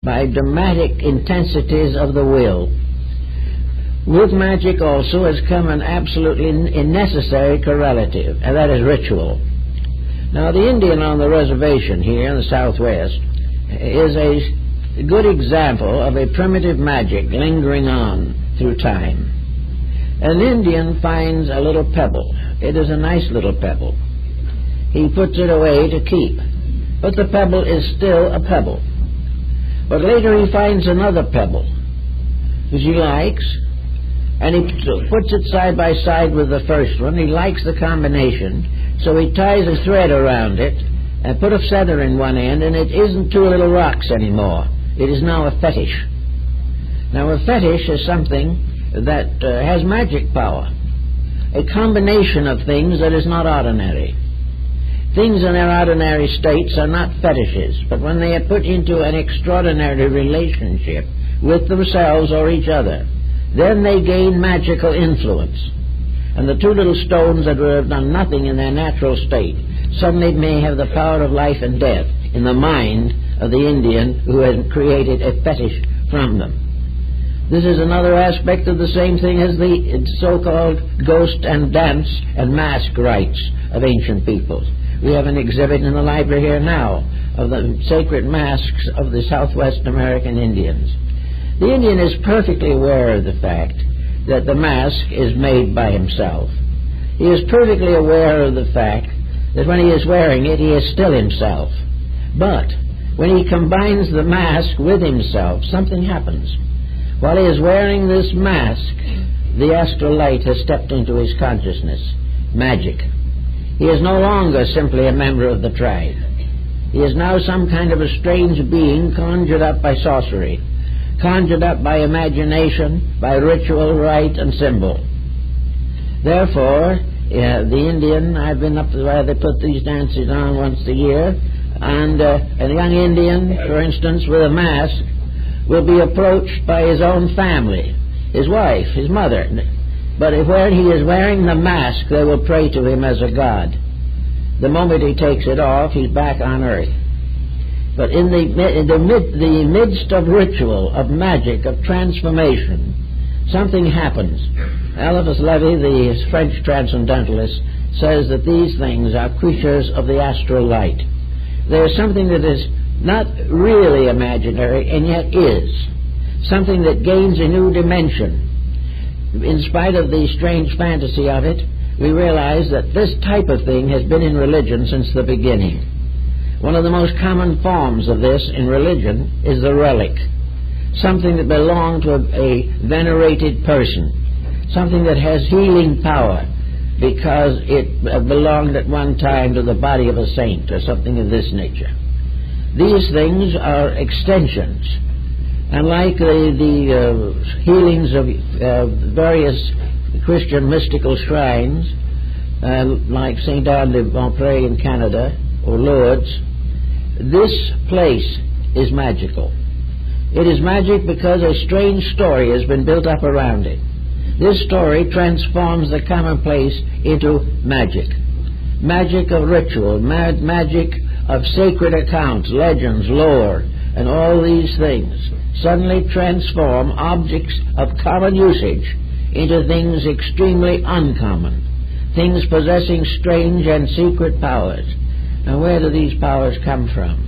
by dramatic intensities of the will. With magic also has come an absolutely necessary correlative, and that is ritual. Now, the Indian on the reservation here in the Southwest is a good example of a primitive magic lingering on through time. An Indian finds a little pebble. It is a nice little pebble. He puts it away to keep, but the pebble is still a pebble. But later he finds another pebble which he likes, and he puts it side by side with the first one. He likes the combination, so he ties a thread around it and put a feather in one end, and it isn't two little rocks anymore. It is now a fetish. Now, a fetish is something that has magic power, a combination of things that is not ordinary. Things in their ordinary states are not fetishes, but when they are put into an extraordinary relationship with themselves or each other, then they gain magical influence. And the two little stones that would have done nothing in their natural state suddenly may have the power of life and death in the mind of the Indian who has created a fetish from them. This is another aspect of the same thing as the so-called ghost and dance and mask rites of ancient peoples. We have an exhibit in the library here now of the sacred masks of the Southwest American Indians. The Indian is perfectly aware of the fact that the mask is made by himself. He is perfectly aware of the fact that when he is wearing it, he is still himself. But when he combines the mask with himself, something happens. While he is wearing this mask, the astral light has stepped into his consciousness. Magic. He is no longer simply a member of the tribe. He is now some kind of a strange being conjured up by sorcery, conjured up by imagination, by ritual, rite, and symbol. Therefore, the Indian, I've been up to where they put these dances on once a year, and a young Indian, for instance, with a mask, will be approached by his own family, his wife, his mother. But when he is wearing the mask, they will pray to him as a god. The moment he takes it off, he's back on earth. But in the midst of ritual, of magic, of transformation, something happens. Eliphas Levi, the French transcendentalist, says that these things are creatures of the astral light. There is something that is not really imaginary and yet is, something that gains a new dimension. In spite of the strange fantasy of it, we realize that this type of thing has been in religion since the beginning. One of the most common forms of this in religion is the relic, something that belonged to a venerated person, something that has healing power because it belonged at one time to the body of a saint or something of this nature. These things are extensions, and like the healings of various Christian mystical shrines, like St. Anne de Beaupré in Canada or Lourdes, this place is magical. It is magic because a strange story has been built up around it. This story transforms the commonplace into magic. Magic of ritual, magic of sacred accounts, legends, lore, and all these things suddenly transform objects of common usage into things extremely uncommon, things possessing strange and secret powers. Now, where do these powers come from?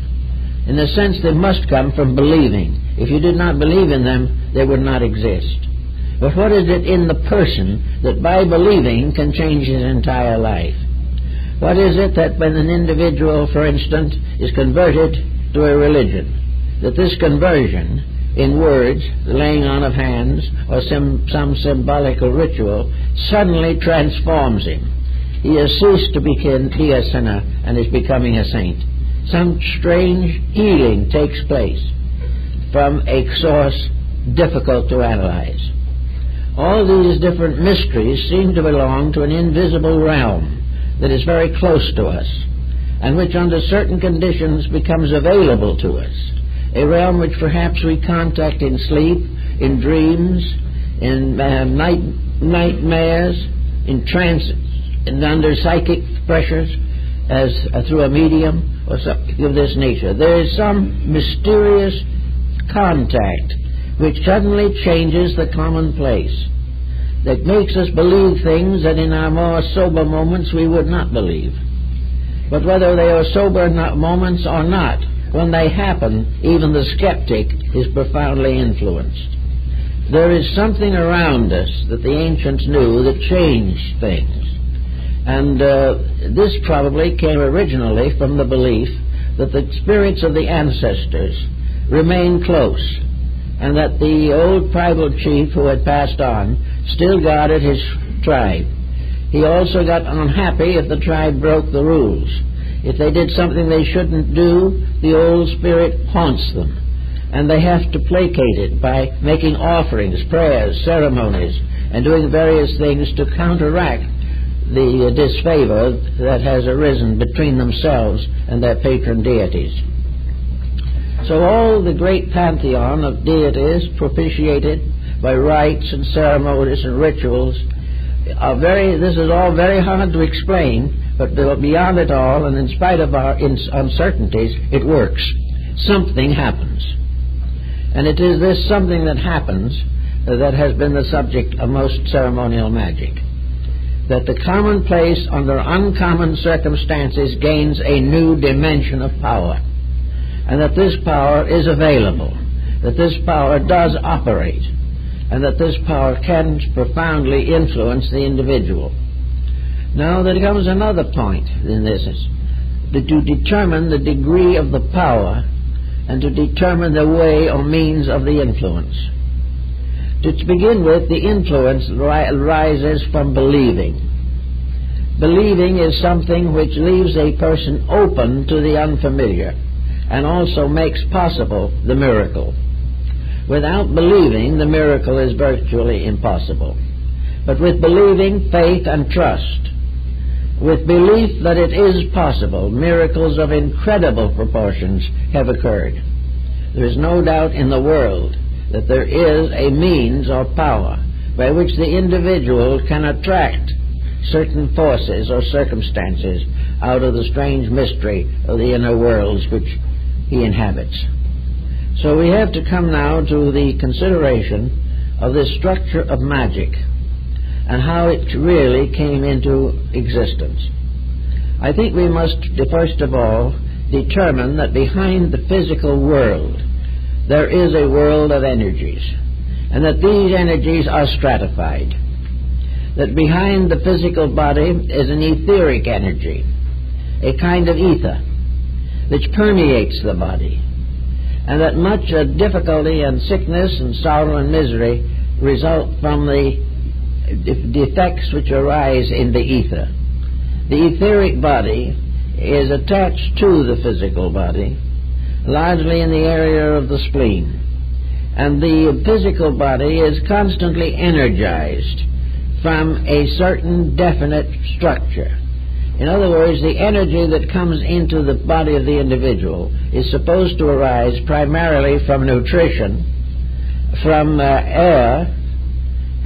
In a sense, they must come from believing. If you did not believe in them, they would not exist. But what is it in the person that by believing can change his entire life? What is it that when an individual, for instance, is converted to a religion, that this conversion in words, the laying on of hands, or some symbolical ritual, suddenly transforms him? He has ceased to be a sinner and is becoming a saint. Some strange healing takes place from a source difficult to analyze. All these different mysteries seem to belong to an invisible realm that is very close to us, and which under certain conditions becomes available to us. A realm which perhaps we contact in sleep, in dreams, in nightmares, in trances, and under psychic pressures, as through a medium or something of this nature. There is some mysterious contact which suddenly changes the commonplace, that makes us believe things that in our more sober moments we would not believe. But whether they are sober moments or not, when they happen, even the skeptic is profoundly influenced. There is something around us that the ancients knew that changed things. And this probably came originally from the belief that the spirits of the ancestors remained close, and that the old tribal chief who had passed on still guarded his tribe. He also got unhappy if the tribe broke the rules. If they did something they shouldn't do, the old spirit haunts them, and they have to placate it by making offerings, prayers, ceremonies, and doing various things to counteract the disfavor that has arisen between themselves and their patron deities. So all the great pantheon of deities propitiated by rites and ceremonies and rituals this is all very hard to explain, but beyond it all, and in spite of our uncertainties, it works. Something happens. And it is this something that happens that has been the subject of most ceremonial magic. That the commonplace under uncommon circumstances gains a new dimension of power, and that this power is available, that this power does operate, and that this power can profoundly influence the individual. Now there comes another point in this, to determine the degree of the power and to determine the way or means of the influence. To begin with, the influence rises from believing. Believing is something which leaves a person open to the unfamiliar and also makes possible the miracle. Without believing, the miracle is virtually impossible. But with believing, faith, and trust, with belief that it is possible, miracles of incredible proportions have occurred. There is no doubt in the world that there is a means or power by which the individual can attract certain forces or circumstances out of the strange mystery of the inner worlds which he inhabits. So we have to come now to the consideration of this structure of magic and how it really came into existence. I think we must, first of all, determine that behind the physical world there is a world of energies, and that these energies are stratified. That behind the physical body is an etheric energy, a kind of ether, which permeates the body, and that much difficulty and sickness and sorrow and misery result from the defects which arise in the ether. The etheric body is attached to the physical body, largely in the area of the spleen, and the physical body is constantly energized from a certain definite structure. In other words, the energy that comes into the body of the individual is supposed to arise primarily from nutrition, from air,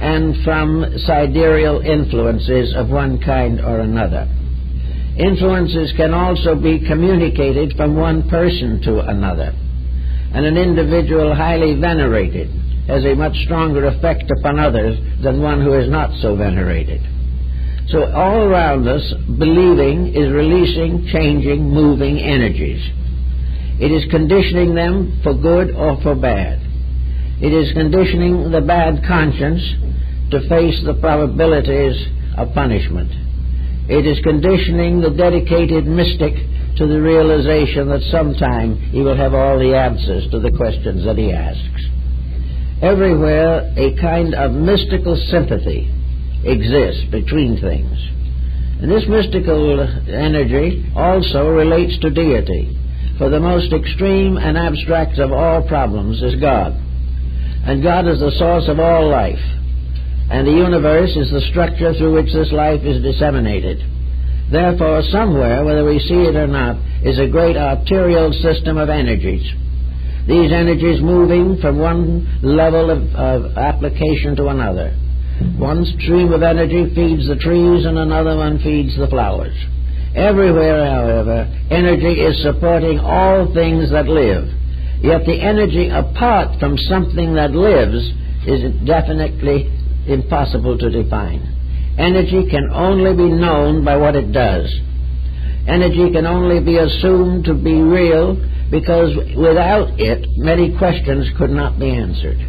and from sidereal influences of one kind or another. Influences can also be communicated from one person to another, and an individual highly venerated has a much stronger effect upon others than one who is not so venerated. So all around us, believing is releasing, changing, moving energies. It is conditioning them for good or for bad. It is conditioning the bad conscience to face the probabilities of punishment. It is conditioning the dedicated mystic to the realization that sometime he will have all the answers to the questions that he asks. Everywhere a kind of mystical sympathy exists between things. And this mystical energy also relates to deity, for the most extreme and abstract of all problems is God. And God is the source of all life, and the universe is the structure through which this life is disseminated. Therefore, somewhere, whether we see it or not, is a great arterial system of energies. These energies moving from one level of application to another. One stream of energy feeds the trees and another one feeds the flowers. Everywhere, however, energy is supporting all things that live. Yet the energy apart from something that lives is definitely impossible to define. Energy can only be known by what it does. Energy can only be assumed to be real because without it, many questions could not be answered.